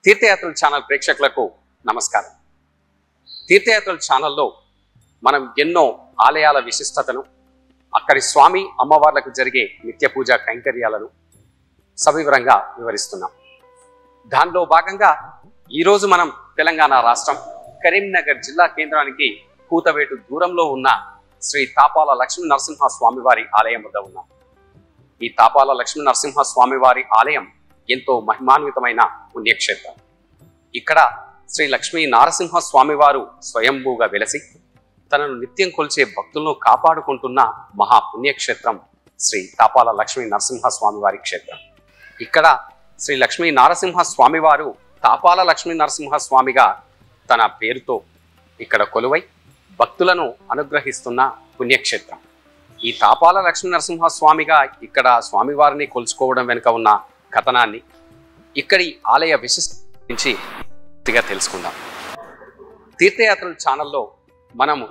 తీర్థయాత్రల channel ప్రేక్షకులకు నమస్కారం. తీర్థయాత్రల ఛానల్లో మనం ఎన్నో ఆలయాల విశిష్టతను, అక్కడి స్వామి అమ్మవార్లకు జరిగే నిత్య పూజా కైంకర్యాలను సవివరంగా వివరిస్తున్నాం. దానిలో భాగంగా ఈరోజు మనం తెలంగాణ రాష్ట్రం కరీంనగర్ జిల్లా కేంద్రానికి కూతవేటు దూరంలో ఉన్న శ్రీ తాపాల లక్ష్మీ నరసింహ స్వామివారి ఆలయం వద్ద ఉన్నాం. ఈ తాపాల లక్ష్మీ నరసింహ స్వామివారి ఆలయం ఎంతో మహిమాన్వితమైన పుణ్యక్షేత్రం. ఇక్కడ శ్రీ లక్ష్మీ నారసింహ స్వామివారు స్వయంభూగా వెలసి తనను నిత్యం కొలిచే భక్తులను కాపాడుకుంటున్న మహాపుణ్యక్షేత్రం శ్రీ తాపాల లక్ష్మీ నరసింహ స్వామివారి క్షేత్రం. ఇక్కడ శ్రీ లక్ష్మీ నారసింహ స్వామివారు తాపాల లక్ష్మీ నరసింహ స్వామిగా తన పేరుతో ఇక్కడ కొలువై భక్తులను అనుగ్రహిస్తున్న పుణ్యక్షేత్రం. ఈ తాపాల లక్ష్మీ నరసింహ స్వామిగా ఇక్కడ స్వామివారిని కొలుచుకోవడం వెనుక ఉన్న కథనాన్ని, ఇక్కడి ఆలయ విశిష్టత గురించి పూర్తిగా తెలుసుకుందాం. తీర్థయాత్రల ఛానల్లో మనము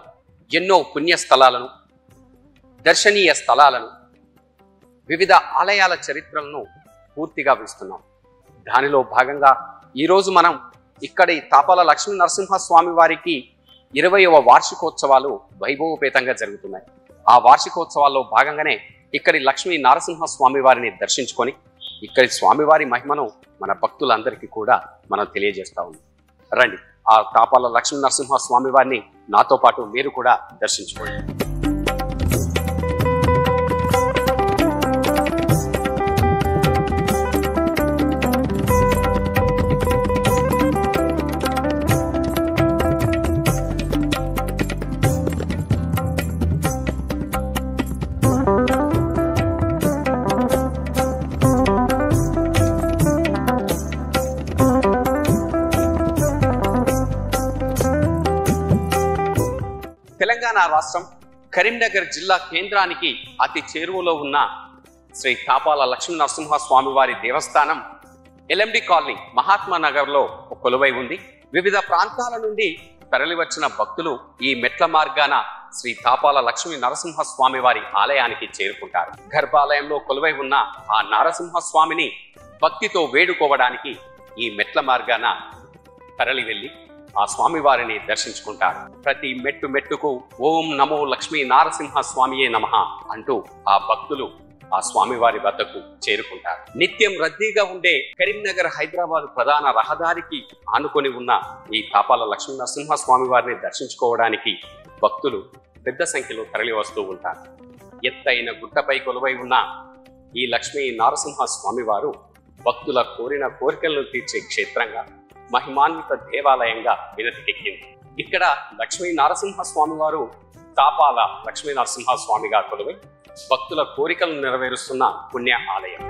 ఎన్నో పుణ్య స్థలాలను, దర్శనీయ స్థలాలను, వివిధ ఆలయాల చరిత్రలను పూర్తిగా విస్తున్నాం. దానిలో భాగంగా ఈరోజు మనం ఇక్కడి తాపాల లక్ష్మీ నరసింహ స్వామి వారికి 20వ వార్షికోత్సవాలు వైభవపేతంగా జరుగుతున్నాయి. ఆ వార్షికోత్సవాల్లో భాగంగానే ఇక్కడి లక్ష్మీ నారసింహ స్వామి వారిని దర్శించుకొని ఇక్కడి స్వామివారి మహిమను మన భక్తులందరికీ కూడా మనం తెలియజేస్తా ఉన్నాం. రండి, ఆ తాపాల లక్ష్మీ నరసింహ స్వామి వారిని నాతో పాటు మీరు కూడా దర్శించుకోండి. తెలంగాణ రాష్ట్రం కరీంనగర్ జిల్లా కేంద్రానికి అతి చేరువలో ఉన్న శ్రీ తాపాల లక్ష్మీ నరసింహ స్వామివారి దేవస్థానం ఎల్ఎండి కాలనీ మహాత్మా నగర్లో కొలువై ఉంది. వివిధ ప్రాంతాల నుండి తరలివచ్చిన భక్తులు ఈ మెట్ల మార్గాన శ్రీ తాపాల లక్ష్మీ నరసింహ స్వామివారి ఆలయానికి చేరుకుంటారు. గర్భాలయంలో కొలువై ఉన్న ఆ నరసింహ స్వామిని భక్తితో వేడుకోవడానికి ఈ మెట్ల మార్గాన తరలి వెళ్ళి ఆ స్వామివారిని దర్శించుకుంటారు. ప్రతి మెట్టు మెట్టుకు ఓం నమో లక్ష్మీ నారసింహ స్వామియే నమః అంటూ ఆ భక్తులు ఆ స్వామివారి వద్దకు చేరుకుంటారు. నిత్యం రద్దీగా ఉండే కరీంనగర్ హైదరాబాద్ ప్రధాన రహదారికి ఆనుకొని ఉన్న ఈ తాపాల లక్ష్మీ నరసింహ స్వామి వారిని దర్శించుకోవడానికి భక్తులు పెద్ద సంఖ్యలో తరలి వస్తూ ఉంటారు. ఎత్తైన గుట్టపై కొలువై ఉన్న ఈ లక్ష్మీ నారసింహ స్వామివారు భక్తుల కోరిన కోరికలను తీర్చే క్షేత్రంగా, మహిమాన్విత దేవాలయంగా వినతికెక్కింది. ఇక్కడ లక్ష్మీ నారసింహ స్వామి వారు తాపాల లక్ష్మీ నరసింహ స్వామిగా కొలువై భక్తుల కోరికలను నెరవేరుస్తున్న పుణ్య ఆలయం.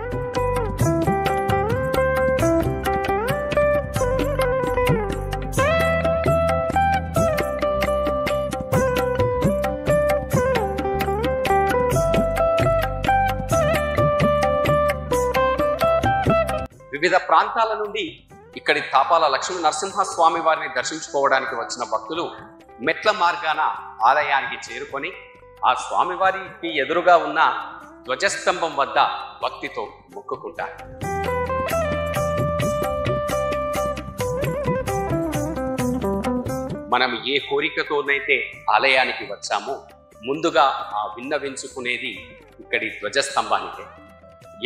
వివిధ ప్రాంతాల నుండి ఇక్కడి తాపాల లక్ష్మీ నరసింహ స్వామి వారిని దర్శించుకోవడానికి వచ్చిన భక్తులు మెట్ల మార్గాన ఆలయానికి చేరుకొని ఆ స్వామివారికి ఎదురుగా ఉన్న ధ్వజస్తంభం వద్ద భక్తితో మొక్కుకుంటారు. మనం ఏ కోరికతోనైతే ఆలయానికి వచ్చామో ముందుగా ఆ విన్నవించుకునేది ఇక్కడి ధ్వజస్తంభానికే.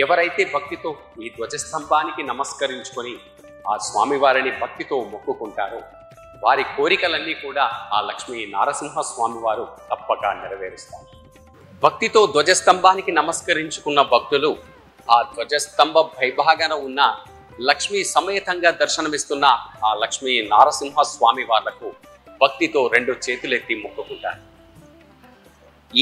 ఎవరైతే భక్తితో ఈ ధ్వజస్తంభానికి నమస్కరించుకొని ఆ స్వామివారిని భక్తితో మొక్కుకుంటారో వారి కోరికలన్నీ కూడా ఆ లక్ష్మీ నారసింహ స్వామివారు తప్పక నెరవేరుస్తారు. భక్తితో ధ్వజస్తంభానికి నమస్కరించుకున్న భక్తులు ఆ ధ్వజస్తంభ పైభాగాన ఉన్న లక్ష్మీ సమేతంగా దర్శనమిస్తున్న ఆ లక్ష్మీ నారసింహ స్వామి వాళ్లకు భక్తితో 2 చేతులెత్తి మొక్కుకుంటారు.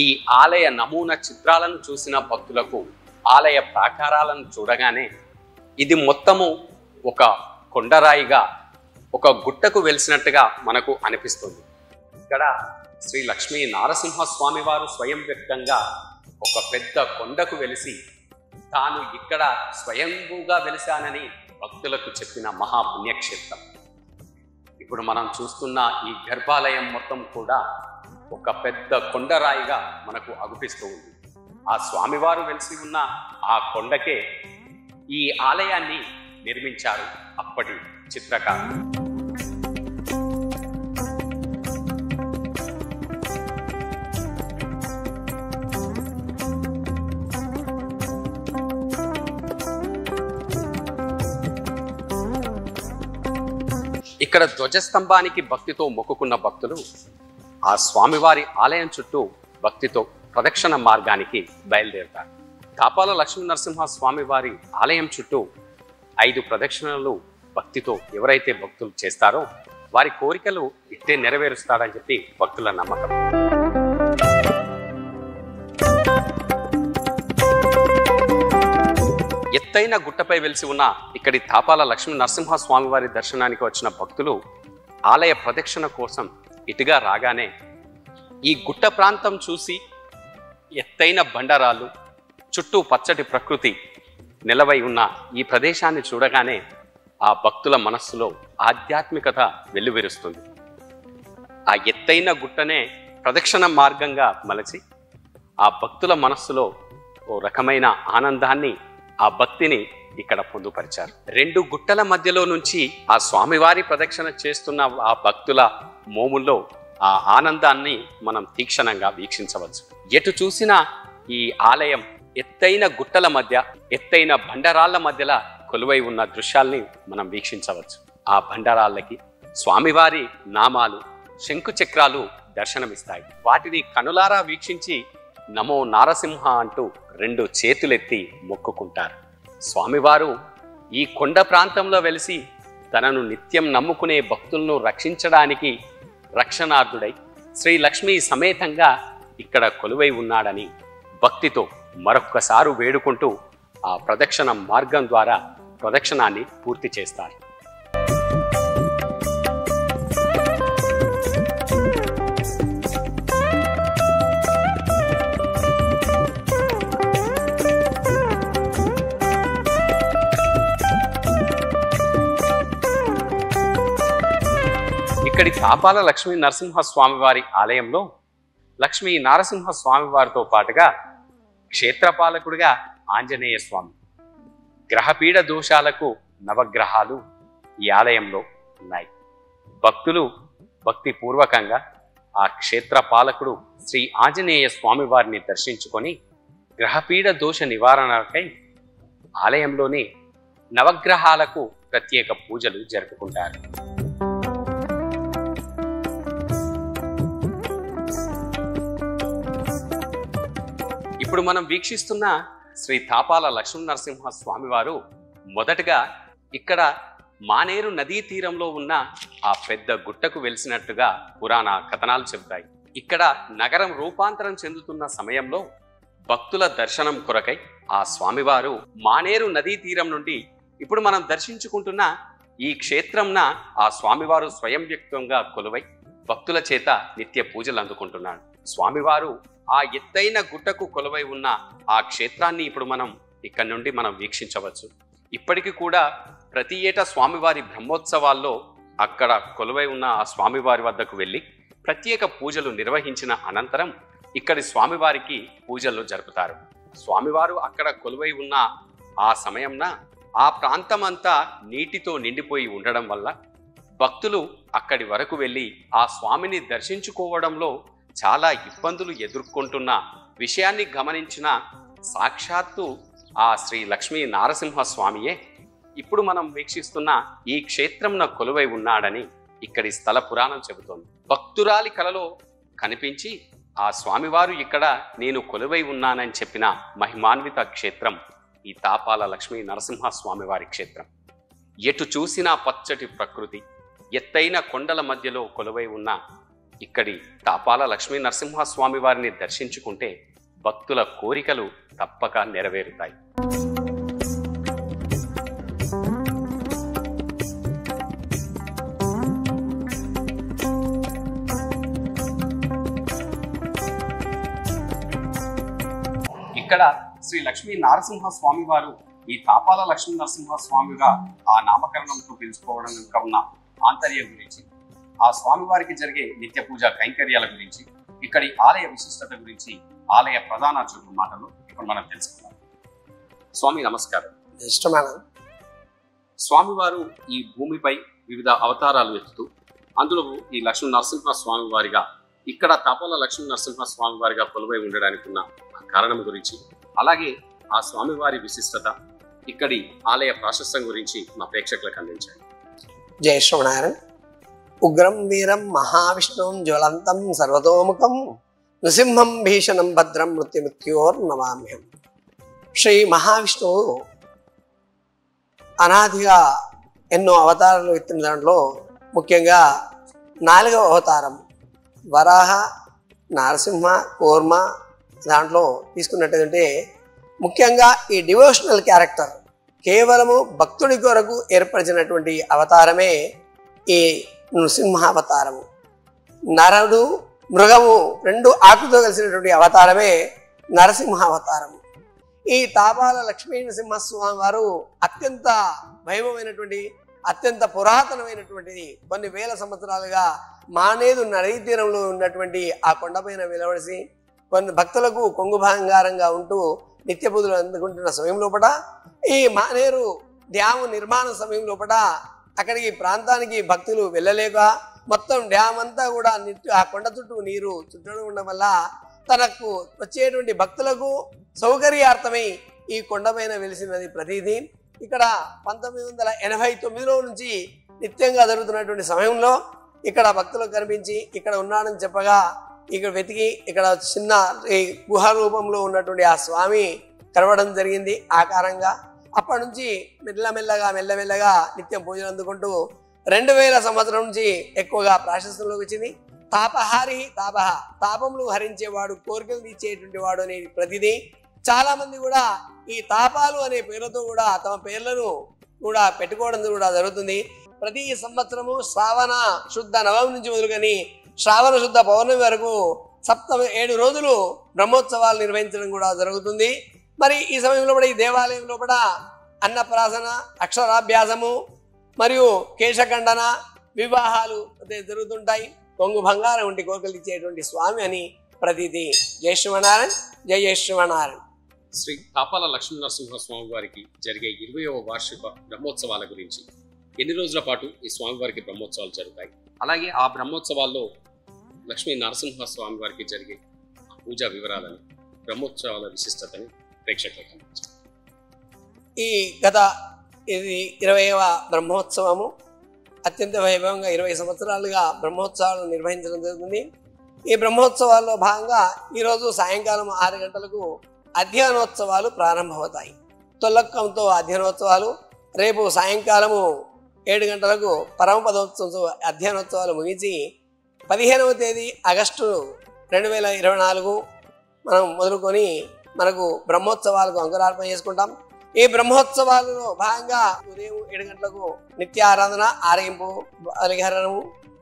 ఈ ఆలయ నమూనా చిత్రాలను చూసిన భక్తులకు ఆలయ ప్రాకారాలను చూడగానే ఇది మొత్తము ఒక కొండరాయిగా, ఒక గుట్టకు వెలిసినట్టుగా మనకు అనిపిస్తుంది. ఇక్కడ శ్రీ లక్ష్మీ నారసింహ స్వామి వారు స్వయం వ్యక్తంగా ఒక పెద్ద కొండకు వెలిసి తాను ఇక్కడ స్వయంభూగా వెలిశానని భక్తులకు చెప్పిన మహాపుణ్యక్షేత్రం. ఇప్పుడు మనం చూస్తున్న ఈ గర్భాలయం మొత్తం కూడా ఒక పెద్ద కొండరాయిగా మనకు అగుపిస్తూ ఉంది. ఆ స్వామివారు వెలిసి ఉన్న ఆ కొండకే ఈ ఆలయాన్ని నిర్మించారు అప్పటి చిత్రకారులు. ఇక్కడ ధ్వజస్తంభానికి భక్తితో మొక్కుకున్న భక్తులు ఆ స్వామివారి ఆలయం చుట్టూ భక్తితో ప్రదక్షిణ మార్గానికి బయలుదేరుతారు. తాపాల లక్ష్మీ నరసింహ స్వామివారి ఆలయం చుట్టూ 5 ప్రదక్షిణలు భక్తితో ఎవరైతే భక్తులు చేస్తారో వారి కోరికలు ఇట్టే నెరవేరుస్తాడని చెప్పి భక్తుల నమ్మకం. ఎత్తైన గుట్టపై వెలిసి ఉన్న ఇక్కడి తాపాల లక్ష్మీ నరసింహ స్వామివారి దర్శనానికి వచ్చిన భక్తులు ఆలయ ప్రదక్షిణ కోసం ఇటుగా రాగానే ఈ గుట్ట ప్రాంతం చూసి ఎత్తైన బండరాళ్ళు చుట్టూ పచ్చటి ప్రకృతి నిలవై ఉన్న ఈ ప్రదేశాన్ని చూడగానే ఆ భక్తుల మనస్సులో ఆధ్యాత్మికత వెల్లువిరుస్తుంది. ఆ ఎత్తైన గుట్టనే ప్రదక్షిణ మార్గంగా మలచి ఆ భక్తుల మనస్సులో ఓ రకమైన ఆనందాన్ని, ఆ భక్తిని ఇక్కడ పొందుపరిచారు. 2 గుట్టల మధ్యలో నుంచి ఆ స్వామివారి ప్రదక్షిణ చేస్తున్న ఆ భక్తుల మోముల్లో ఆ ఆనందాన్ని మనం తీక్షణంగా వీక్షించవచ్చు. ఎటు చూసినా ఈ ఆలయం ఎత్తైన గుట్టల మధ్య, ఎత్తైన బండరాళ్ల మధ్యలో కొలువై ఉన్న దృశ్యాల్ని మనం వీక్షించవచ్చు. ఆ బండరాళ్ళకి స్వామివారి నామాలు, శంకు చక్రాలు దర్శనమిస్తాయి. వాటిని కనులారా వీక్షించి నమో నారసింహ అంటూ 2 చేతులెత్తి మొక్కుకుంటారు. స్వామివారు ఈ కొండ ప్రాంతంలో వెలిసి తనను నిత్యం నమ్ముకునే భక్తులను రక్షించడానికి రక్షణార్థుడై శ్రీ లక్ష్మీ సమేతంగా ఇక్కడ కొలువై ఉన్నాడని భక్తితో మరొక్కసారి వేడుకుంటూ ఆ ప్రదక్షిణ మార్గం ద్వారా ప్రదక్షిణాన్ని పూర్తి చేస్తారు. ఇక్కడి తాపాల లక్ష్మీ నరసింహ స్వామివారి ఆలయంలో లక్ష్మీ నారసింహ స్వామివారితో పాటుగా క్షేత్రపాలకుడిగా ఆంజనేయ స్వామి, గ్రహపీడ దోషాలకు నవగ్రహాలు ఈ ఆలయంలో ఉన్నాయి. భక్తులు భక్తిపూర్వకంగా ఆ క్షేత్రపాలకుడు శ్రీ ఆంజనేయ స్వామివారిని దర్శించుకొని గ్రహపీడ దోష నివారణకై ఆలయంలోనే నవగ్రహాలకు ప్రత్యేక పూజలు జరుపుకుంటారు. ఇప్పుడు మనం వీక్షిస్తున్న శ్రీ తాపాల లక్ష్మీ నరసింహ స్వామివారు మొదటగా ఇక్కడ మానేరు నదీ తీరంలో ఉన్న ఆ పెద్ద గుట్టకు వెలిసినట్టుగా పురాణ కథనాలు చెబుతాయి. ఇక్కడ నగరం రూపాంతరం చెందుతున్న సమయంలో భక్తుల దర్శనం కొరకై ఆ స్వామివారు మానేరు నదీ తీరం నుండి ఇప్పుడు మనం దర్శించుకుంటున్న ఈ క్షేత్రంన ఆ స్వామివారు స్వయం వ్యక్తంగా కొలువై భక్తుల చేత నిత్య పూజలు అందుకుంటున్నాడు. స్వామివారు ఆ ఎత్తైన గుట్టకు కొలువై ఉన్న ఆ క్షేత్రాన్ని ఇప్పుడు మనం ఇక్కడ నుండి మనం వీక్షించవచ్చు. ఇప్పటికీ కూడా ప్రతి ఏటా స్వామివారి బ్రహ్మోత్సవాల్లో అక్కడ కొలువై ఉన్న ఆ స్వామివారి వద్దకు వెళ్ళి ప్రత్యేక పూజలు నిర్వహించిన అనంతరం ఇక్కడి స్వామివారికి పూజలు జరుపుతారు. స్వామివారు అక్కడ కొలువై ఉన్న ఆ సమయంన ఆ ప్రాంతమంతా నీటితో నిండిపోయి ఉండడం వల్ల భక్తులు అక్కడి వరకు వెళ్ళి ఆ స్వామిని దర్శించుకోవడంలో చాలా ఇబ్బందులు ఎదుర్కొంటున్న విషయాన్ని గమనించిన సాక్షాత్తు ఆ శ్రీ లక్ష్మీ నారసింహ స్వామియే ఇప్పుడు మనం వీక్షిస్తున్న ఈ క్షేత్రంన కొలువై ఉన్నాడని ఇక్కడి స్థల పురాణం చెబుతోంది. భక్తురాలి కలలో కనిపించి ఆ స్వామివారు ఇక్కడ నేను కొలువై ఉన్నానని చెప్పిన మహిమాన్విత క్షేత్రం ఈ తాపాల లక్ష్మీ నరసింహ స్వామివారి క్షేత్రం. ఎటు చూసినా పచ్చటి ప్రకృతి, ఎత్తైన కొండల మధ్యలో కొలువై ఉన్న ఇక్కడి తాపాల లక్ష్మీ నరసింహ స్వామి వారిని దర్శించుకుంటే భక్తుల కోరికలు తప్పక నెరవేరుతాయి. ఇక్కడ శ్రీ లక్ష్మీ నారసింహ స్వామి వారు ఈ తాపాల లక్ష్మీ నరసింహ స్వామిగా ఆ నామకరణంతో పిలుచుకోవడం వెనుక ఉన్న ఆంతర్యం గురించి, ఆ స్వామివారికి జరిగే నిత్య పూజ కైంకర్యాల గురించి, ఇక్కడి ఆలయ విశిష్టత గురించి ఆలయ ప్రధాన అర్చకుల మాటలు ఇప్పుడు మనం తెలుసుకుందాం. స్వామి నమస్కారం. ఇష్టమైన స్వామివారు ఈ భూమిపై వివిధ అవతారాలు ఎత్తుతూ అందులో ఈ లక్ష్మీ నరసింహ స్వామి వారిగా ఇక్కడ తాపాల లక్ష్మీ నరసింహ స్వామి వారిగా కొలువై ఉండడానికి ఉన్న కారణం గురించి, అలాగే ఆ స్వామివారి విశిష్టత, ఇక్కడి ఆలయ ప్రాశస్త్యం గురించి మా ప్రేక్షకులకు అందించండి. జయ శ్రీమన్నారాయణ. ఉగ్రం వీరం మహావిష్ణుం జ్వలంతం సర్వతోముఖం నృసింహం భీషణం భద్రం మృత్యుమృత్యోర్నమామ్యం. శ్రీ మహావిష్ణువు అనాదిగా ఎన్నో అవతారాలు ఎత్తిన దాంట్లో ముఖ్యంగా 4వ అవతారం వరాహ, నరసింహ, కూర్మ దాంట్లో తీసుకున్నట్టయితే ముఖ్యంగా ఈ డివోషనల్ క్యారెక్టర్ కేవలము భక్తుడి కొరకు ఏర్పరిచినటువంటి అవతారమే ఈ నృసింహావతారము. నరుడు మృగము 2 ఆకులతో కలిసినటువంటి అవతారమే నరసింహావతారము. ఈ తాపాల లక్ష్మీ నరసింహస్వామి వారు అత్యంత వైభవమైనటువంటి, అత్యంత పురాతనమైనటువంటిది, కొన్ని వేల సంవత్సరాలుగా మానేదు నదీ తీరంలో ఉన్నటువంటి ఆ కొండపైన వెలువడిసి కొన్ని భక్తులకు కొంగు బంగారంగా ఉంటూ నిత్య పూజలు అందుకుంటున్న సమయం లోపల ఈ మానేరు డ్యాము నిర్మాణ సమయం లోపల అక్కడికి ప్రాంతానికి భక్తులు వెళ్ళలేక మొత్తం డ్యామ్ అంతా కూడా ఆ కొండ చుట్టూ నీరు చుట్టడం ఉండడం వల్ల తనకు వచ్చేటువంటి భక్తులకు సౌకర్యార్థమై ఈ కొండపైన వెలిసినది ప్రతిదీ. ఇక్కడ 1989లో నుంచి నిత్యంగా జరుగుతున్నటువంటి సమయంలో ఇక్కడ భక్తులకు కనిపించి ఇక్కడ ఉన్నాడని చెప్పగా ఇక్కడ వెతికి ఇక్కడ చిన్న ఈ గుహ రూపంలో ఉన్నటువంటి ఆ స్వామి కలవడం జరిగింది ఆకారంగా. అప్పటి నుంచి మెల్లమెల్లగా నిత్యం పూజలు అందుకుంటూ 2000 సంవత్సరం నుంచి ఎక్కువగా ప్రాశస్త్యంలోకి వచ్చింది. తాపహారి తాపహ, తాపములు హరించేవాడు, కోరికలు తీర్చేటువంటి వాడు అనే ప్రతిదీ. చాలా మంది కూడా ఈ తాపాలు అనే పేరుతో కూడా తమ పేర్లను కూడా పెట్టుకోవడం కూడా జరుగుతుంది. ప్రతి సంవత్సరము శ్రావణ శుద్ధ నవమి నుంచి మొదలుకొని శ్రావణ శుద్ధ పౌర్ణమి వరకు 7 రోజులు బ్రహ్మోత్సవాలు నిర్వహించడం కూడా జరుగుతుంది. మరి ఈ సమయంలో కూడా ఈ దేవాలయం లోపల అన్నప్రాసన, అక్షరాభ్యాసము మరియు కేశఖండన, వివాహాలు జరుగుతుంటాయి. కొంగు బంగారం వంటి కోరికలు ఇచ్చేటువంటి స్వామి అని ప్రతీతి. జయ శ్రీమన్నారాయణ. జయ శ్రీమన్నారాయణ. శ్రీ తాపాల లక్ష్మీ నరసింహ స్వామి వారికి జరిగే 20వ వార్షిక బ్రహ్మోత్సవాల గురించి, ఎన్ని రోజుల పాటు ఈ స్వామివారికి బ్రహ్మోత్సవాలు జరుగుతాయి, అలాగే ఆ బ్రహ్మోత్సవాల్లో లక్ష్మీ నరసింహ స్వామి వారికి జరిగే పూజా వివరాలను, బ్రహ్మోత్సవాల విశిష్టతని ప్రేక్షకులకు అందించారు. ఈ గత ఇది 20వ బ్రహ్మోత్సవము అత్యంత వైభవంగా 20 సంవత్సరాలుగా బ్రహ్మోత్సవాలు నిర్వహించడం జరుగుతుంది. ఈ బ్రహ్మోత్సవాల్లో భాగంగా ఈరోజు సాయంకాలం 6 గంటలకు అధ్యయనోత్సవాలు ప్రారంభమవుతాయి. తొల్లకంతో అధ్యయనోత్సవాలు, రేపు సాయంకాలము 7 గంటలకు పరమపదోత్సవం అధ్యయనోత్సవాలు ముగించి 15వ తేదీ ఆగస్టు 2024 మనం మొదలుకొని మనకు బ్రహ్మోత్సవాలకు అంకురార్పణ చేసుకుంటాం. ఈ బ్రహ్మోత్సవాలలో భాగంగా ఉదయం 7 గంటలకు నిత్య ఆరాధన, ఆరగింపు, బలిహరణము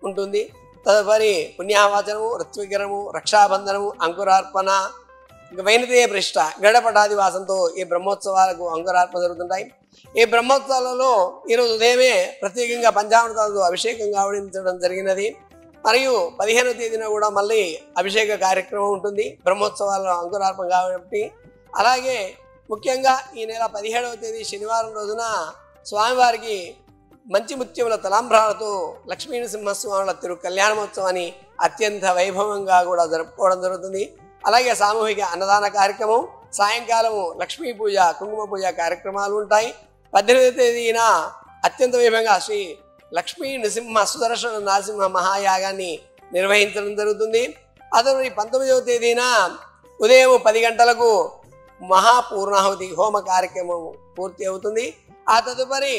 ఉంటుంది. తదుపరి పుణ్యావాచనము, ఋత్వికరము, రక్షాబంధనము, అంకురార్పణ, వైనతేయ ప్రతిష్ఠ, గడపటాదివాసంతో ఈ బ్రహ్మోత్సవాలకు అంకురార్పణ జరుగుతుంటాయి. ఈ బ్రహ్మోత్సవాలలో ఈరోజు ఉదయమే ప్రత్యేకంగా పంచామృతాలతో అభిషేకం కావడించడం జరిగినది. మరియు 15వ తేదీన కూడా మళ్ళీ అభిషేక కార్యక్రమం ఉంటుంది బ్రహ్మోత్సవాల్లో అంకురార్పణ కాబట్టి. అలాగే ముఖ్యంగా ఈ నెల 17వ తేదీ శనివారం రోజున స్వామివారికి మంచి ముత్యముల తలాంబ్రాలతో లక్ష్మీ నరసింహస్వాముల తిరు కళ్యాణోత్సవాన్ని అత్యంత వైభవంగా కూడా జరుపుకోవడం జరుగుతుంది. అలాగే సామూహిక అన్నదాన కార్యక్రమం, సాయంకాలము లక్ష్మీ పూజ, కుంకుమ పూజ కార్యక్రమాలు ఉంటాయి. 18వ తేదీన అత్యంత వైభవంగా శ్రీ లక్ష్మీ నృసింహ సుదర్శన నరసింహ మహాయాగాన్ని నిర్వహించడం జరుగుతుంది. అతను 19వ తేదీన ఉదయం 10 గంటలకు మహాపూర్ణాహుతి హోమ కార్యక్రమం పూర్తి అవుతుంది. ఆ తదుపరి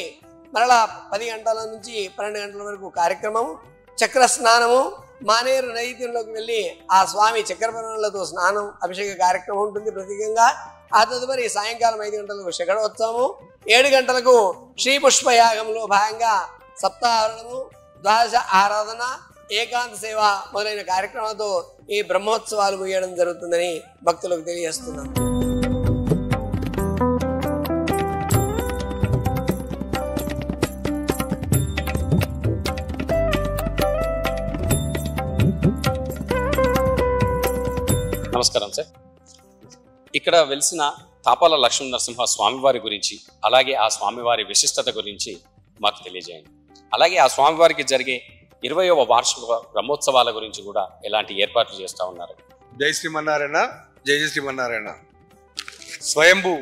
మరలా 10 గంటల నుంచి 12 గంటల వరకు కార్యక్రమం, చక్ర స్నానము, మానేరు నైవేద్యంలోకి వెళ్ళి ఆ స్వామి చక్రపర్ణలతో స్నానం, అభిషేక కార్యక్రమం ఉంటుంది ప్రత్యేకంగా. ఆ తదుపరి సాయంకాలం 5 గంటలకు శకటోత్సవము, 7 గంటలకు శ్రీ పుష్పయాగంలో భాగంగా సప్తాహరణము, ద్వాదశ ఆరాధన, ఏకాంత సేవ మొదలైన కార్యక్రమాలతో ఈ బ్రహ్మోత్సవాలు ముగియడం జరుగుతుందని భక్తులకు తెలియజేస్తున్నాం. నమస్కారం సార్. ఇక్కడ వెలిసిన తాపాల లక్ష్మీ నరసింహ స్వామివారి గురించి, అలాగే ఆ స్వామివారి విశిష్టత గురించి మాకు తెలియజేయండి. అలాగే ఆ స్వామివారికి జరిగే 20వ వార్షిక బ్రహ్మోత్సవాల గురించి కూడా ఎలాంటి ఏర్పాట్లు చేస్తూ ఉన్నారు? జై శ్రీమన్నారాయణ, జై జై శ్రీమన్నారాయణ. స్వయంభూ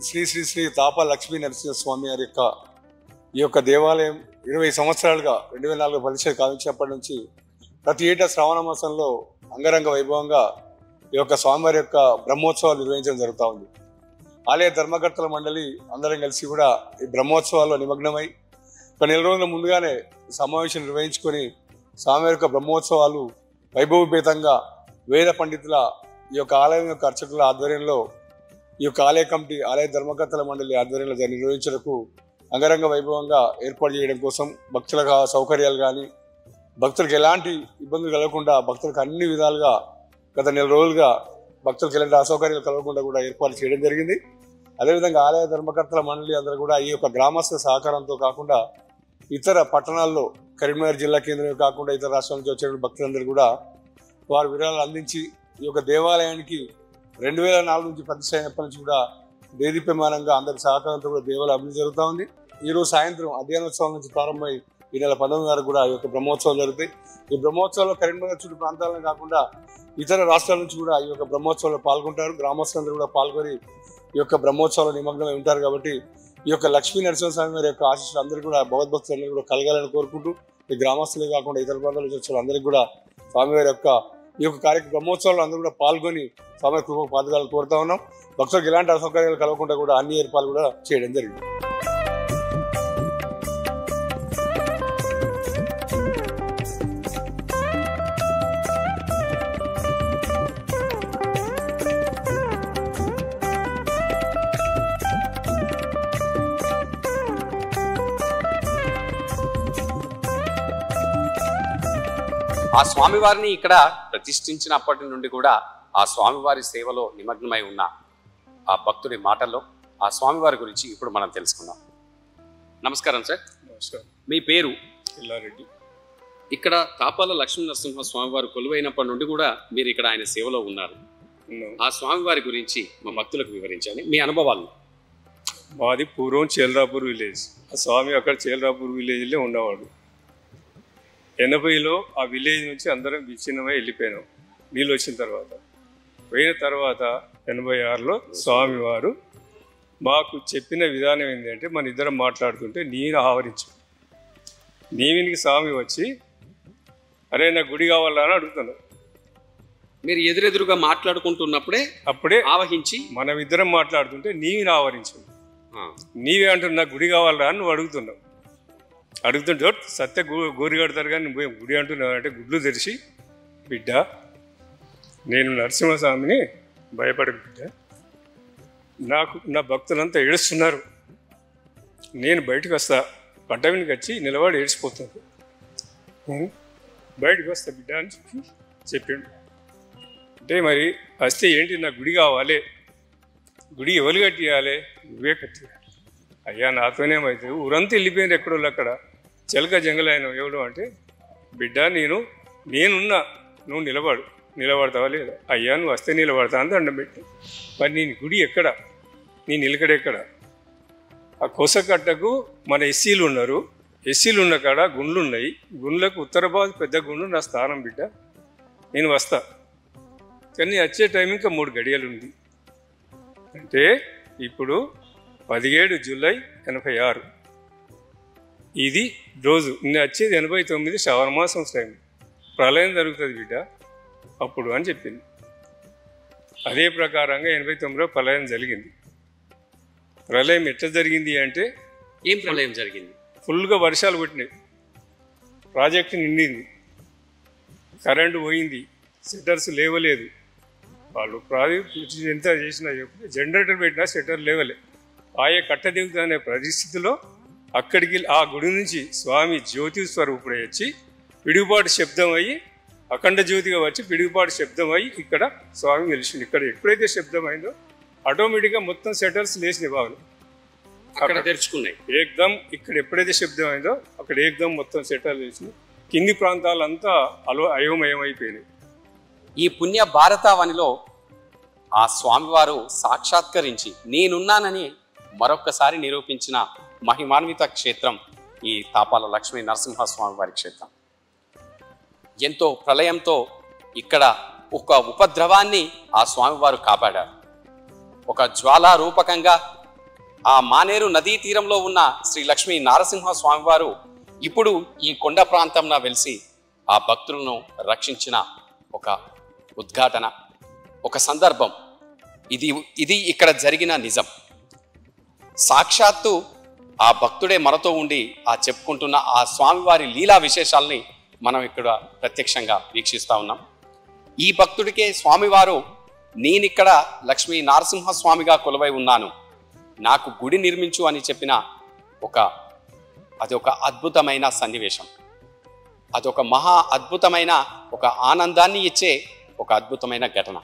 శ్రీ శ్రీ శ్రీ తాప లక్ష్మీ నరసింహ స్వామి వారి ఈ యొక్క దేవాలయం 20 సంవత్సరాలుగా 2004 పరిషత్ కావించినప్పటి నుంచి ప్రతి ఏటా శ్రావణ మాసంలో అంగరంగ వైభవంగా ఈ యొక్క స్వామివారి యొక్క బ్రహ్మోత్సవాలు నిర్వహించడం జరుగుతూ ఉంది. ఆలయ ధర్మకర్తల మండలి అందరం కలిసి కూడా ఈ బ్రహ్మోత్సవాల్లో నిమగ్నమై ఒక నెల రోజుల ముందుగానే సమావేశం నిర్వహించుకొని స్వామివారి యొక్క బ్రహ్మోత్సవాలు వైభవపేతంగా వేద పండితుల ఈ యొక్క ఆలయం యొక్క అర్చకుల ఆధ్వర్యంలో ఈ యొక్క ఆలయ కమిటీ, ఆలయ ధర్మకర్తల మండలి ఆధ్వర్యంలో దాన్ని నిర్వహించడానికి అంగరంగ వైభవంగా ఏర్పాటు చేయడం కోసం భక్తులకు సౌకర్యాలు కానీ, భక్తులకు ఎలాంటి ఇబ్బందులు కలగకుండా భక్తులకు అన్ని విధాలుగా గత నెల రోజులుగా భక్తులకు ఎలాంటి అసౌకర్యాలు కలగకుండా కూడా ఏర్పాటు చేయడం జరిగింది. అదేవిధంగా ఆలయ ధర్మకర్తల మండలి అందరూ కూడా ఈ యొక్క గ్రామస్తుల సహకారంతో కాకుండా ఇతర పట్టణాల్లో కరీంనగర్ జిల్లా కేంద్రమే కాకుండా ఇతర రాష్ట్రాల నుంచి వచ్చిన భక్తులందరూ కూడా వారు విరాళాలు అందించి ఈ యొక్క దేవాలయానికి 2004 నుంచి ప్రతిష్ట అయినప్పటి నుంచి కూడా దేదీప్యమానంగా అందరి సహకారంతో కూడా దేవాలయం అభివృద్ధి జరుగుతూ ఉంది. ఈరోజు సాయంత్రం అధ్యయనోత్సవం నుంచి ప్రారంభమై ఈ నెల 19 వరకు కూడా ఈ యొక్క బ్రహ్మోత్సవాలు జరుగుతాయి. ఈ బ్రహ్మోత్సవంలో కరీంనగర్ చుట్టూ ప్రాంతాలను కాకుండా ఇతర రాష్ట్రాల నుంచి కూడా ఈ యొక్క బ్రహ్మోత్సవంలో పాల్గొంటారు. గ్రామస్తులందరూ కూడా పాల్గొని ఈ యొక్క బ్రహ్మోత్సవంలో నిమగ్నమై ఉంటారు. కాబట్టి ఈ యొక్క లక్ష్మీ నరసింహస్వామి వారి యొక్క ఆశీస్సులు అందరూ కూడా భగవద్భక్తులందరూ కూడా కలగాలని కోరుకుంటూ ఈ గ్రామస్తులే కాకుండా ఇతర ప్రాంతాల నుంచి వచ్చిన అందరికీ కూడా స్వామివారి యొక్క ఈ యొక్క కార్యక్రమ బ్రహ్మోత్సవాలు అందరూ కూడా పాల్గొని స్వామి కృప పాదకాలను కోరుతా ఉన్నాం. భక్తులకు ఎలాంటి అసౌకర్యాలు కలగకుండా కూడా అన్ని ఏర్పాట్లు కూడా చేయడం జరిగింది. ఆ స్వామివారిని ఇక్కడ ప్రతిష్ఠించినప్పటి నుండి కూడా ఆ స్వామివారి సేవలో నిమగ్నమై ఉన్న ఆ భక్తుడి మాటల్లో ఆ స్వామివారి గురించి ఇప్పుడు మనం తెలుసుకుందాం. నమస్కారం సార్. నమస్కారం. మీ పేరు? ఎల్లారెడ్డి. ఇక్కడ తాపాల లక్ష్మీ నరసింహ స్వామివారు కొలువైనప్పటి నుండి కూడా మీరు ఇక్కడ ఆయన సేవలో ఉన్నారు. ఆ స్వామివారి గురించి మా భక్తులకు వివరించండి, మీ అనుభవాలు. మాది పూర్వం చేల్రాపూర్ విలేజ్. ఆ స్వామి అక్కడ చేల్రాపూర్ విలేజ్లో ఉన్నవాడు. 80లో ఆ విలేజ్ నుంచి అందరం విచ్ఛిన్నమై వెళ్ళిపోయినాం నీళ్ళు వచ్చిన తర్వాత. పోయిన తర్వాత 86లో స్వామివారు మాకు చెప్పిన విధానం ఏంటంటే, మన ఇద్దరం మాట్లాడుతుంటే నేను ఆవరించు నీవినికి స్వామి వచ్చి అరే నా గుడి కావాలా అని అడుగుతున్నాను. మీరు ఎదురెదురుగా మాట్లాడుకుంటున్నప్పుడే అప్పుడే ఆవహించి మనం ఇద్దరం మాట్లాడుతుంటే నీవిని ఆవరించు, నీవే అంటున్నా నా గుడి కావాలా అని నువ్వు అడుగుతున్నావు. అడుగుతుంటే సత్య గోరి కడతారు కానీ నువ్వు గుడి అంటున్నావు అంటే గుడ్లు తెరిచి, బిడ్డ నేను నరసింహస్వామిని భయపడకు బిడ్డ, నాకు నా భక్తులంతా ఏడుస్తున్నారు, నేను బయటకు వస్తా, పడ్డవినికి వచ్చి నిలబడి ఏడ్చిపోతుంది, బయటకు వస్తా బిడ్డ అని చెప్పిండు. అంటే మరి వస్తే ఏంటి, నా గుడి కావాలి, గుడి ఎవరు కట్టియాలి, నువ్వే కట్టియాలి. అయ్యా నాతోనేమైతే ఊరంతా వెళ్ళిపోయింది ఎక్కడోళ్ళు అక్కడ, చెలక జంగలైన ఎవడు అంటే, బిడ్డ నేనున్నా నువ్వు నిలబడతావా లేదా? అయ్యా నువ్వు వస్తే నిలబడతా అని దండం పెట్టి, మరి నేను గుడి ఎక్కడ, నీ నిలకడెక్కడ? ఆ కొసకట్టకు మన ఎస్సీలు ఉన్నారు, ఎస్సీలు ఉన్న కాడ గుండ్లు ఉన్నాయి, గుండ్లకు ఉత్తరబాద్ పెద్ద గుండు నా స్థానం బిడ్డ, నేను వస్తా, కానీ వచ్చే టైం ఇంకా 3 గడియలు ఉంది. అంటే ఇప్పుడు 17 జూలై 86 ఇది రోజు, నేను వచ్చేది 89 శ్రావణ మాసం టైం, ప్రళయం జరుగుతుంది బిడ్డ అప్పుడు అని చెప్పింది. అదే ప్రకారంగా 89లో ప్రళయం జరిగింది. ప్రళయం ఎట్లా జరిగింది అంటే, ఏం ప్రళయం జరిగింది? ఫుల్గా వర్షాలు కొట్టినాయి, ప్రాజెక్టు నిండింది, కరెంటు పోయింది, షట్టర్స్ లేవలేదు. వాళ్ళు ప్రాజెక్ట్ ఎంత చేసినా జనరేటర్ పెట్టినా షట్టర్ లేవలే. ఆయా కట్టదిగుతా అనే పరిస్థితిలో అక్కడికి ఆ గుడి నుంచి స్వామి జ్యోతి స్వరూపుడే వచ్చి పిడుగుపాటు శబ్దం అయ్యి, అఖండ జ్యోతిగా వచ్చి పిడుగుపాటు శబ్దం అయ్యి ఇక్కడ స్వామి నిలిచింది. ఇక్కడ ఎప్పుడైతే శబ్దం అయిందో ఆటోమేటిక్గా మొత్తం షట్టర్స్ లేచినాయి, బాగా అక్కడ తెరుచుకున్నాయి ఏకదం. ఇక్కడ ఎప్పుడైతే శబ్దం అయిందో అక్కడ ఏకదం మొత్తం షట్టర్లు లేచినాయి, కింది ప్రాంతాలంతా అయోమయం అయిపోయినాయి. ఈ పుణ్య భారతావనిలో ఆ స్వామివారు సాక్షాత్కరించి నేనున్నానని మరొక్కసారి నిరూపించిన మహిమాన్విత క్షేత్రం ఈ తాపాల లక్ష్మీ నరసింహస్వామి వారి క్షేత్రం. ఎంతో ప్రళయంతో ఇక్కడ ఒక ఉపద్రవాన్ని ఆ స్వామివారు కాపాడారు. ఒక జ్వాలా రూపకంగా ఆ మానేరు నదీ తీరంలో ఉన్న శ్రీ లక్ష్మీ నరసింహ స్వామివారు ఇప్పుడు ఈ కొండ ప్రాంతంలో వెలిసి ఆ భక్తులను రక్షించిన ఒక ఉద్ఘాటన, ఒక సందర్భం. ఇది ఇక్కడ జరిగిన నిజం. సాక్షాత్తు ఆ భక్తుడే మనతో ఉండి ఆ చెప్పుకుంటున్న ఆ స్వామివారి లీలా విశేషాలని మనం ఇక్కడ ప్రత్యక్షంగా వీక్షిస్తూ ఉన్నాం. ఈ భక్తుడికే స్వామివారు నేనిక్కడ లక్ష్మీ నరసింహస్వామిగా కొలువై ఉన్నాను, నాకు గుడి నిర్మించు అని చెప్పిన అది ఒక అద్భుతమైన సన్నివేశం. అదొక మహా అద్భుతమైన ఒక ఆనందాన్ని ఇచ్చే ఒక అద్భుతమైన ఘటన.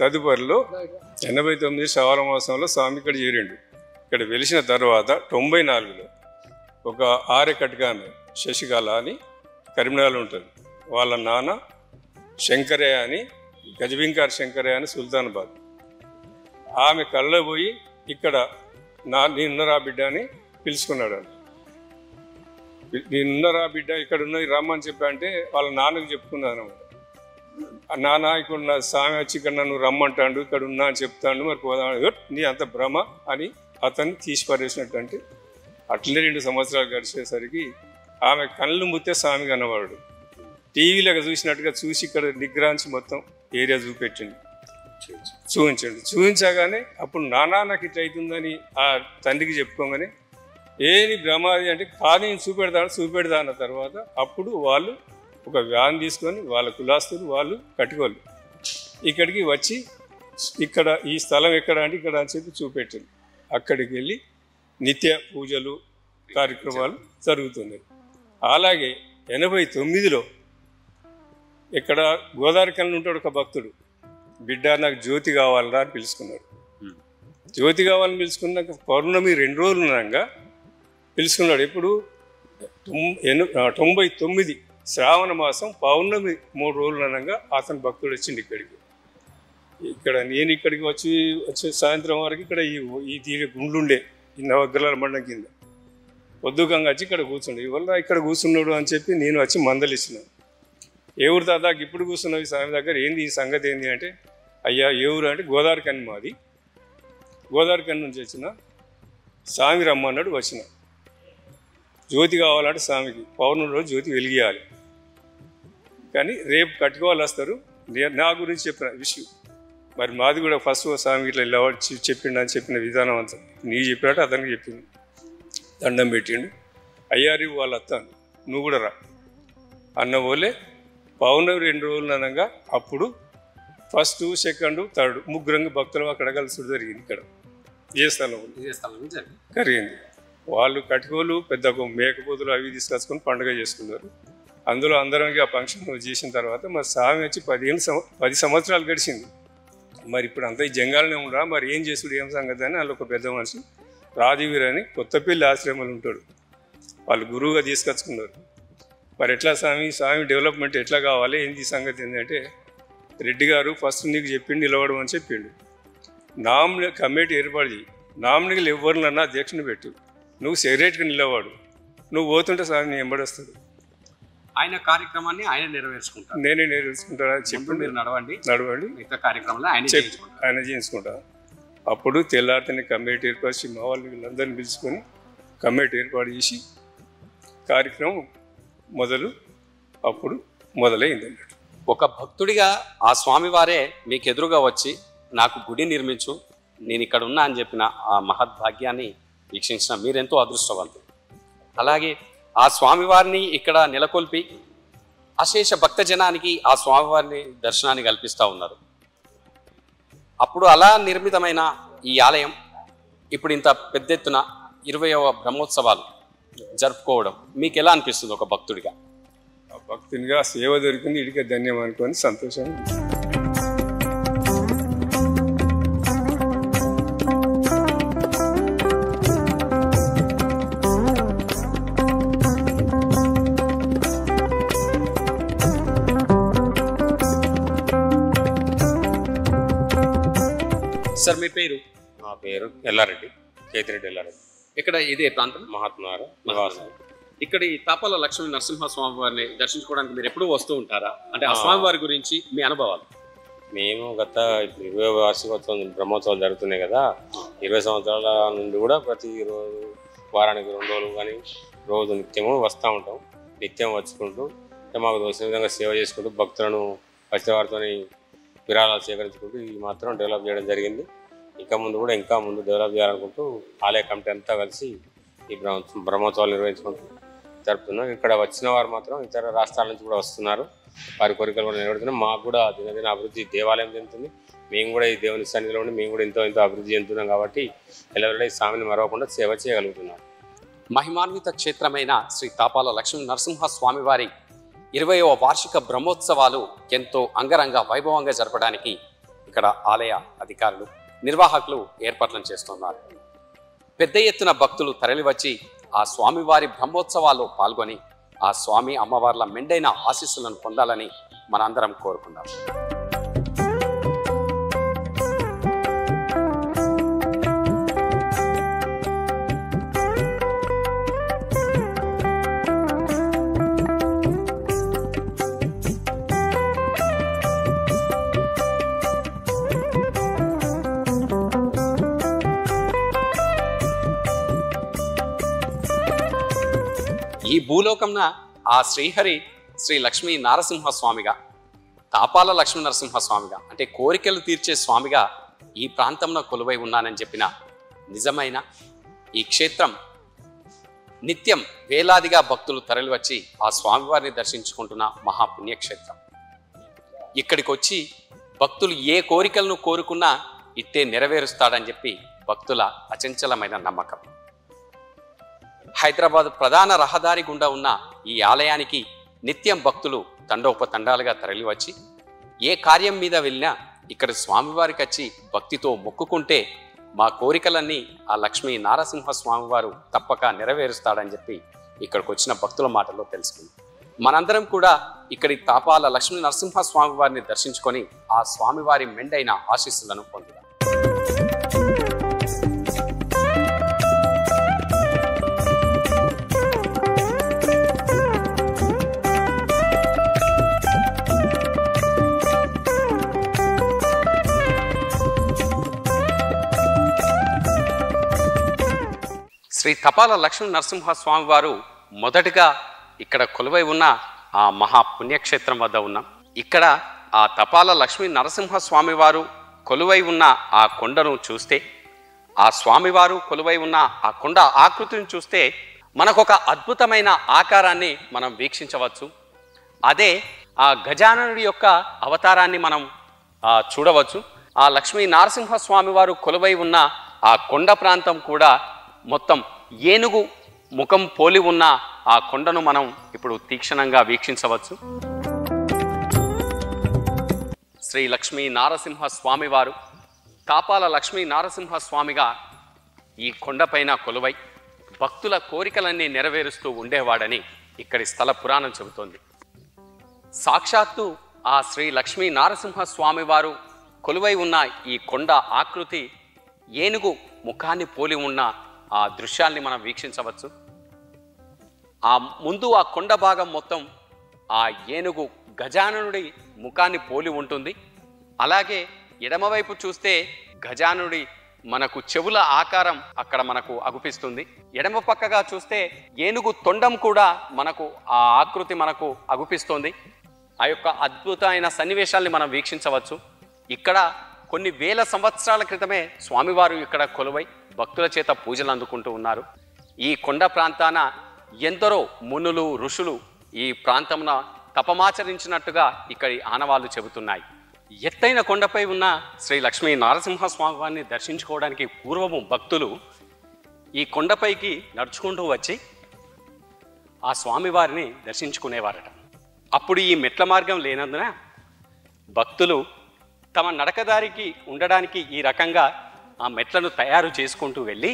తదుపరిలో 89 శ్రావణ మాసంలో స్వామి ఇక్కడ చేరిండు. ఇక్కడ వెలిసిన తర్వాత 94లో ఒక ఆర్యకట్గామె శశికళ అని కరీంనగర్లో ఉంటుంది. వాళ్ళ నాన్న శంకరయ్య అని, గజబింకార్ శంకరయ్య అని సుల్తానాబాద్. ఆమె కళ్ళ పోయి ఇక్కడ నేనున్నరా బిడ్డ అని పిలుచుకున్నాడు. నేనున్నరా బిడ్డ ఇక్కడ ఉన్నది రమ్మని చెప్పా అంటే వాళ్ళ నాన్నకు చెప్పుకున్నాను. నాన్న ఇక్కడ నా స్వామి వచ్చి ఇక్కడ నన్ను రమ్మంటాడు, ఇక్కడ ఉన్నా అని చెప్తాడు, మరి పోదాం, నీ అంత భ్రమ అని అతన్ని తీసి పారేసినట్టు. అంటే అట్లనే 2 సంవత్సరాలు గడిచేసరికి ఆమె కళ్ళు ముత్తే స్వామి కనవాడు. టీవీలో చూసినట్టుగా చూసి ఇక్కడ నిగ్రహించి మొత్తం ఏరియా చూపించగానే అప్పుడు నానా నాకు ఇట్లా అవుతుందని ఆ తండ్రికి చెప్పుకోగానే ఏది భ్రమాది అంటే కానీ చూపెడతా అన్న తర్వాత అప్పుడు వాళ్ళు ఒక వ్యాన్ తీసుకొని వాళ్ళ కులాస్తులు వాళ్ళు కట్టుకోవాలి ఇక్కడికి వచ్చి ఇక్కడ ఈ స్థలం ఎక్కడ అంటే ఇక్కడ అని చెప్పి చూపెట్టారు. అక్కడికి వెళ్ళి నిత్య పూజలు కార్యక్రమాలు జరుగుతున్నాయి. అలాగే 89లో ఇక్కడ గోదావరి కన్నా ఉంటాడు ఒక భక్తుడు, బిడ్డ నాకు జ్యోతి కావాలరా అని పిలుచుకున్నాడు. జ్యోతి కావాలని పిలుచుకున్నాక పౌర్ణమి 2 రోజులు ఉన్నాక పిలుచుకున్నాడు. ఎప్పుడు 99 శ్రావణ మాసం పౌర్ణమి 3 రోజులు అనగా అతను భక్తుడు వచ్చింది ఇక్కడికి. నేను ఇక్కడికి వచ్చే సాయంత్రం వరకు ఇక్కడ ఈ తీరే గుండ్లుండే ఈ నవగ్రహాల మండం కింద పొద్దుగంగా వచ్చి ఇక్కడ కూర్చుండే. ఇవల్ల ఇక్కడ కూర్చున్నాడు అని చెప్పి నేను వచ్చి మందలిస్తున్నాను. ఏ ఊరు దాదాపు ఇప్పుడు కూర్చున్నవి స్వామి దగ్గర, ఏంది ఈ సంగతి ఏంది అంటే, అయ్యా ఏ ఊరు అంటే గోదావరి కన్ను మాది, గోదావరి కన్ను నుంచి వచ్చిన స్వామి రమ్మన్నాడు. వచ్చిన జ్యోతి కావాలంటే స్వామికి పౌర్ణమి రోజు జ్యోతి వెలిగియాలి, కానీ రేపు కట్టుకోవాలి వస్తారు. నా గురించి చెప్పిన విషయం మరి మాది కూడా ఫస్ట్ స్వామికి ఇట్లా ఇలా చెప్పిండు అని చెప్పిన విధానం అంతా నీకు చెప్పినట్టు అతనికి చెప్పింది. దండం పెట్టిండు. అయ్యారి వాళ్ళు వస్తాను నువ్వు కూడా రా అన్న పోలే. పౌర్ణమి 2 రోజులు అనగా అప్పుడు ఫస్ట్, సెకండ్, థర్డ్ 3 భక్తులు అక్కడ కలుసుడు జరిగింది. ఇక్కడ ఏ స్థలం జరిగింది. వాళ్ళు కట్టుకోలు పెద్ద మేకపోతులు అవి తీసుకొచ్చుకొని పండుగ చేసుకున్నారు. అందులో అందరం ఆ ఫంక్షన్ చేసిన తర్వాత మరి స్వామి వచ్చి 10 సంవత్సరాలు గడిచింది. మరి ఇప్పుడు అంతా ఈ జంగాలనే ఉండరా, మరి ఏం చేసుడు ఏం సంగతి అని వాళ్ళు ఒక పెద్ద మనిషి రాజవీర్ అని కొత్తపల్లి ఆశ్రమంలో ఉంటాడు, వాళ్ళు గురువుగా తీసుకొచ్చుకున్నారు. మరి ఎట్లా స్వామి డెవలప్మెంట్ ఎట్లా కావాలి ఏంది సంగతి ఏంటంటే, రెడ్డి గారు ఫస్ట్ నీకు చెప్పిండు నిలవడం అని చెప్పిండు. నామినీ కమిటీ ఏర్పాటు చేయి, నామినీలు ఎవరినన్నా అధ్యక్షుని పెట్టు, నువ్వు సెక్రటరీగా నిలవాడు, నువ్వు పోతుంటే స్వామి నీ ఎంబడొస్తాడు. ఆయన కార్యక్రమాన్ని ఆయన నెరవేర్చుకుంటారు, నేనే నెరవేర్చుకుంటాను చెప్పి మీరు నడవండి మిగతా కార్యక్రమంలో ఆయన చేయించుకుంటా. అప్పుడు తెల్లారితేనే కమిటీ ఏర్పాటు మా వాళ్ళు వీళ్ళందరినీ పిలుచుకొని కమిటీ ఏర్పాటు చేసి కార్యక్రమం అప్పుడు మొదలైంది. ఒక భక్తుడిగా ఆ స్వామివారే మీకు ఎదురుగా వచ్చి నాకు గుడి నిర్మించు, నేను ఇక్కడ ఉన్నా అని చెప్పిన ఆ మహద్భాగ్యాన్ని వీక్షించిన మీరెంతో అదృష్టవంతులు. అలాగే ఆ స్వామివారిని ఇక్కడ నెలకొల్పి అశేష భక్తజనానికి ఆ స్వామివారిని దర్శనాన్ని కల్పిస్తూ ఉన్నారు. అప్పుడు అలా నిర్మితమైన ఈ ఆలయం ఇప్పుడు ఇంత పెద్ద ఎత్తున 20వ బ్రహ్మోత్సవాలు జరుపుకోవడం మీకు ఎలా అనిపిస్తుంది ఒక భక్తుడిగా? భక్తునిగా సేవ దొరికింది, ఇడికే ధన్యం అనుకొని సంతోషం. సార్ మీ పేరు? నా పేరు ఎల్లారెడ్డి, కేతిరెడ్డి ఎల్లారెడ్డి. ఇక్కడ ఇదే ప్రాంతం మహాత్మారు నివాసం. ఇక్కడ ఈ తాపాల లక్ష్మీ నరసింహస్వామి వారిని దర్శించుకోవడానికి మీరు ఎప్పుడూ వస్తూ ఉంటారా? అంటే ఆ స్వామి వారి గురించి మీ అనుభవాలు. మేము గత 20వ వార్షికోత్సవం బ్రహ్మోత్సవాలు జరుగుతున్నాయి కదా, 20 సంవత్సరాల నుండి కూడా ప్రతి రోజు వారానికి 2 రోజులు కానీ రోజు నిత్యము వస్తూ ఉంటాం. నిత్యం వచ్చుకుంటూ మాకు దోచిన విధంగా సేవ చేసుకుంటూ భక్తులను వచ్చిన వారితో విరాళాలు సేకరించుకుంటూ ఈ మాత్రం డెవలప్ చేయడం జరిగింది. ఇంకా ముందు డెవలప్ చేయాలనుకుంటూ ఆలయ కమిటీ అంతా కలిసి ఈ బ్రహ్మోత్సవాలు నిర్వహించుకుంటూ జరుపుతున్నాం. ఇక్కడ వచ్చిన వారు మాత్రం ఇతర రాష్ట్రాల నుంచి కూడా వస్తున్నారు. వారి కోరికలు కూడా నెరవేరుతున్నాం. మాకు కూడా దినదిన అభివృద్ధి దేవాలయం చెందుతుంది. మేము కూడా ఈ దేవుని సన్నిధిలో ఉండి మేము కూడా ఎంతో అభివృద్ధి చెందుతున్నాం. కాబట్టి ఎవరైనా ఈ స్వామిని మరవకుండా సేవ చేయగలుగుతున్నాం. మహిమాన్విత క్షేత్రమైన శ్రీ తాపాల లక్ష్మీ నరసింహ స్వామి వారి 20వ వార్షిక బ్రహ్మోత్సవాలు ఎంతో అంగరంగ వైభవంగా జరపడానికి ఇక్కడ ఆలయ అధికారులు, నిర్వాహకులు ఏర్పాట్లను చేస్తున్నారు. పెద్ద ఎత్తున భక్తులు తరలివచ్చి ఆ స్వామివారి బ్రహ్మోత్సవాల్లో పాల్గొని ఆ స్వామి అమ్మవార్ల మెండైన ఆశీస్సులను పొందాలని మనందరం కోరుకుందాం. ఈ భూలోకంన ఆ శ్రీహరి శ్రీ లక్ష్మీ నారసింహస్వామిగా, తాపాల లక్ష్మీ నరసింహస్వామిగా అంటే కోరికలు తీర్చే స్వామిగా ఈ ప్రాంతంలో కొలువై ఉన్నానని చెప్పిన నిజమైన ఈ క్షేత్రం నిత్యం వేలాదిగా భక్తులు తరలివచ్చి ఆ స్వామివారిని దర్శించుకుంటున్న మహాపుణ్యక్షేత్రం. ఇక్కడికి వచ్చి భక్తులు ఏ కోరికలను కోరుకున్నా ఇట్టే నెరవేరుస్తాడని చెప్పి భక్తుల అచంచలమైన నమ్మకం. హైదరాబాద్ ప్రధాన రహదారి గుండా ఉన్న ఈ ఆలయానికి నిత్యం భక్తులు తండోపతండాలుగా తరలివచ్చి ఏ కార్యం మీద వెళ్ళినా ఇక్కడ స్వామివారికి వచ్చి భక్తితో మొక్కుకుంటే మా కోరికలన్నీ ఆ లక్ష్మీ నారసింహ స్వామివారు తప్పక నెరవేరుస్తాడని చెప్పి ఇక్కడికి వచ్చిన భక్తుల మాటల్లో తెలుసుకుంది. మనందరం కూడా ఇక్కడి తాపాల లక్ష్మీ నరసింహ స్వామివారిని దర్శించుకొని ఆ స్వామివారి మెండైన ఆశీస్సులను పొందుదాం. శ్రీ తపాల లక్ష్మీ నరసింహ స్వామి వారు మొదటగా ఇక్కడ కొలువై ఉన్న ఆ మహాపుణ్యక్షేత్రం వద్ద ఉన్నాం. ఇక్కడ ఆ తపాల లక్ష్మీ నరసింహ స్వామి వారు కొలువై ఉన్న ఆ కొండను చూస్తే, ఆ స్వామివారు కొలువై ఉన్న ఆ కొండ ఆకృతిని చూస్తే మనకొక అద్భుతమైన ఆకారాన్ని మనం వీక్షించవచ్చు. అదే ఆ గజాననుడి యొక్క అవతారాన్ని మనం చూడవచ్చు. ఆ లక్ష్మీ నరసింహ స్వామి వారు కొలువై ఉన్న ఆ కొండ ప్రాంతం కూడా మొత్తం ఏనుగు ముఖం పోలి ఉన్న ఆ కొండను మనం ఇప్పుడు తీక్షణంగా వీక్షించవచ్చు. శ్రీ లక్ష్మీ నారసింహ స్వామివారు తాపాల లక్ష్మీ నారసింహ స్వామిగా ఈ కొండపైన కొలువై భక్తుల కోరికలన్నీ నెరవేరుస్తూ ఉండేవాడని ఇక్కడి స్థల పురాణం చెబుతోంది. సాక్షాత్తు ఆ శ్రీ లక్ష్మీ నారసింహ స్వామివారు కొలువై ఉన్న ఈ కొండ ఆకృతి ఏనుగు ముఖాన్ని పోలి ఉన్న ఆ దృశ్యాల్ని మనం వీక్షించవచ్చు. ఆ ముందు ఆ కొండ భాగం మొత్తం ఆ ఏనుగు గజాననుడి ముఖాన్ని పోలి ఉంటుంది. అలాగే ఎడమవైపు చూస్తే గజానుడి మనకు చెవుల ఆకారం అక్కడ మనకు అగుపిస్తుంది. ఎడమ పక్కగా చూస్తే ఏనుగు తొండం కూడా మనకు ఆ ఆకృతి మనకు అగుపిస్తుంది. ఆ యొక్క అద్భుతమైన సన్నివేశాల్ని మనం వీక్షించవచ్చు. ఇక్కడ కొన్ని వేల సంవత్సరాల క్రితమే స్వామివారు ఇక్కడ కొలువై భక్తుల చేత పూజలు అందుకుంటూ ఉన్నారు. ఈ కొండ ప్రాంతాన ఎందరో మునులు ఋషులు ఈ ప్రాంతమున తపమాచరించినట్టుగా ఇక్కడి ఆనవాళ్లు చెబుతున్నాయి. ఎత్తైన కొండపై ఉన్న శ్రీ లక్ష్మీ నరసింహస్వామి వారిని దర్శించుకోవడానికి పూర్వము భక్తులు ఈ కొండపైకి నడుచుకుంటూ వచ్చి ఆ స్వామివారిని దర్శించుకునేవారట. అప్పుడు ఈ మెట్ల మార్గం లేనందున భక్తులు తమ నడకదారికి ఉండడానికి ఈ రకంగా ఆ మెట్లను తయారు చేసుకుంటూ వెళ్ళి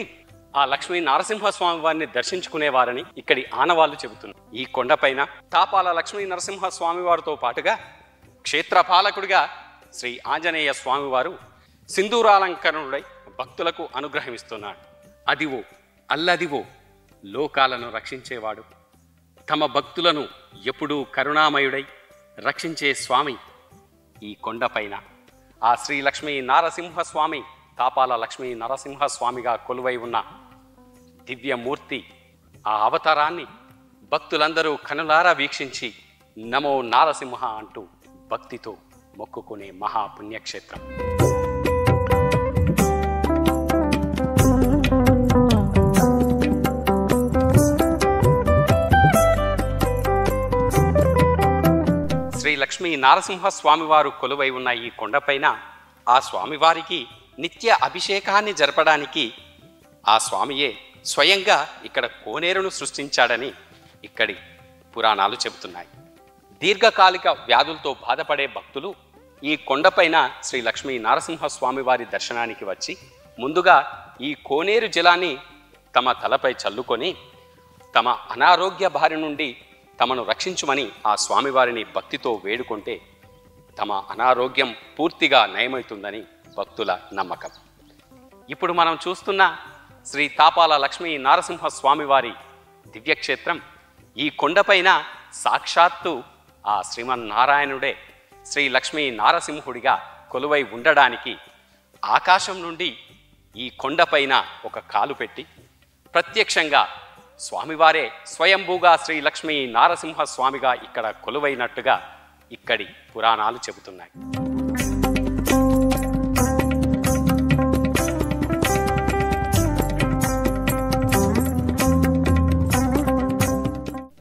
ఆ లక్ష్మీ నరసింహస్వామి వారిని దర్శించుకునేవారని ఇక్కడి ఆనవాళ్లు చెబుతున్నారు. ఈ కొండపైన తాపాల లక్ష్మీ నరసింహస్వామి వారితో పాటుగా క్షేత్రపాలకుడిగా శ్రీ ఆంజనేయ స్వామివారు సింధూరాలంకరణుడై భక్తులకు అనుగ్రహమిస్తున్నాడు. అదివో అల్లదివో లోకాలను రక్షించేవాడు, తమ భక్తులను ఎప్పుడూ కరుణామయుడై రక్షించే స్వామి ఈ కొండపైన ఆ శ్రీ లక్ష్మీ నారసింహస్వామి, తాపాల లక్ష్మీ నరసింహస్వామిగా కొలువై ఉన్న దివ్యమూర్తి. ఆ అవతారాన్ని భక్తులందరూ కనులారా వీక్షించి నమో నారసింహ అంటూ భక్తితో మొక్కుకునే మహాపుణ్యక్షేత్రం. శ్రీ లక్ష్మీ నారసింహ స్వామివారు కొలువై ఉన్న ఈ కొండపైన ఆ స్వామివారికి నిత్య అభిషేకాన్ని జరపడానికి ఆ స్వామియే స్వయంగా ఇక్కడ కోనేరును సృష్టించాడని ఇక్కడి పురాణాలు చెబుతున్నాయి. దీర్ఘకాలిక వ్యాధులతో బాధపడే భక్తులు ఈ కొండపైన శ్రీ లక్ష్మీ నారసింహ స్వామివారి దర్శనానికి వచ్చి ముందుగా ఈ కోనేరు జలాన్ని తమ తలపై చల్లుకొని తమ అనారోగ్య బారి నుండి తమను రక్షించుమని ఆ స్వామివారిని భక్తితో వేడుకుంటే తమ అనారోగ్యం పూర్తిగా నయమవుతుందని భక్తుల నమ్మకం. ఇప్పుడు మనం చూస్తున్న శ్రీ తాపాల లక్ష్మీ నారసింహ స్వామివారి దివ్యక్షేత్రం ఈ కొండపైన సాక్షాత్తు ఆ శ్రీమన్నారాయణుడే శ్రీ లక్ష్మీ నారసింహుడిగా కొలువై ఉండడానికి ఆకాశం నుండి ఈ కొండపైన ఒక కాలు పెట్టి ప్రత్యక్షంగా స్వామివారే స్వయంభూగా శ్రీ లక్ష్మీ నారసింహ స్వామిగా ఇక్కడ కొలువైనట్టుగా ఇక్కడి పురాణాలు చెబుతున్నాయి.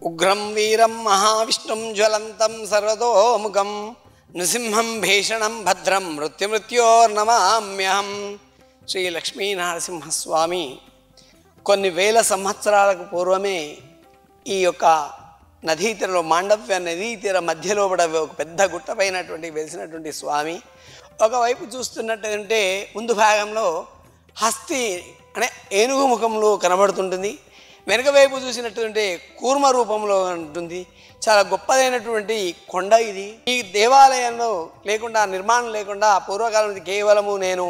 ఉగ్రం వీరం మహావిష్ణుం జ్వలంతం సర్వతోముఖం నృసింహం భీషణం భద్రం మృత్యుమృత్యోర్నమామ్యహం. శ్రీ లక్ష్మీ నరసింహస్వామి కొన్ని వేల సంవత్సరాలకు పూర్వమే ఈ యొక్క నదీతీరలో మాండవ్య నదీతీర మధ్యలో కూడా ఒక పెద్ద గుట్టపైనటువంటి వెలిసినటువంటి స్వామి. ఒకవైపు చూస్తున్నట్టంటే ముందు భాగంలో హస్తి అనే ఏనుగు ముఖంలో కనబడుతుంటుంది, వెనుక వైపు చూసినట్టుంటే కూర్మ రూపంలో ఉంటుంది. చాలా గొప్పదైనటువంటి కొండ ఇది. ఈ దేవాలయంలో లేకుండా నిర్మాణం లేకుండా పూర్వకాలం నుంచి కేవలము నేను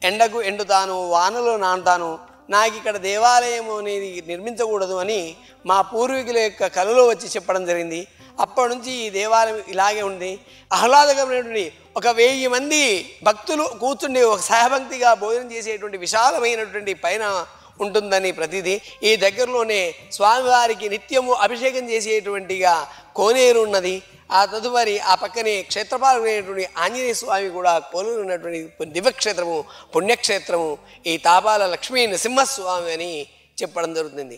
ఎండకు ఎండుతాను, వానలో నానుతాను, నాకు ఇక్కడ దేవాలయం అనేది నిర్మించకూడదు అని మా పూర్వీకుల యొక్క కలలో వచ్చి చెప్పడం జరిగింది. అప్పటి నుంచి ఈ దేవాలయం ఇలాగే ఉంది. ఆహ్లాదకరమైనటువంటి 1000 మంది భక్తులు కూర్చుండి ఒక సహభక్తిగా భోజనం చేసేటువంటి విశాలమైనటువంటి పైన ఉంటుందని ప్రతిదీ. ఈ దగ్గరలోనే స్వామివారికి నిత్యము అభిషేకం చేసేటువంటిగా కోనేరు ఉన్నది. ఆ తదుపరి ఆ పక్కనే క్షేత్రపాలకుడైనటువంటి ఆంజనేయ స్వామి కూడా కొలువు ఉన్నటువంటి దివ్యక్షేత్రము, పుణ్యక్షేత్రము ఈ తాపాల లక్ష్మీ నరసింహస్వామి అని చెప్పడం జరుగుతుంది.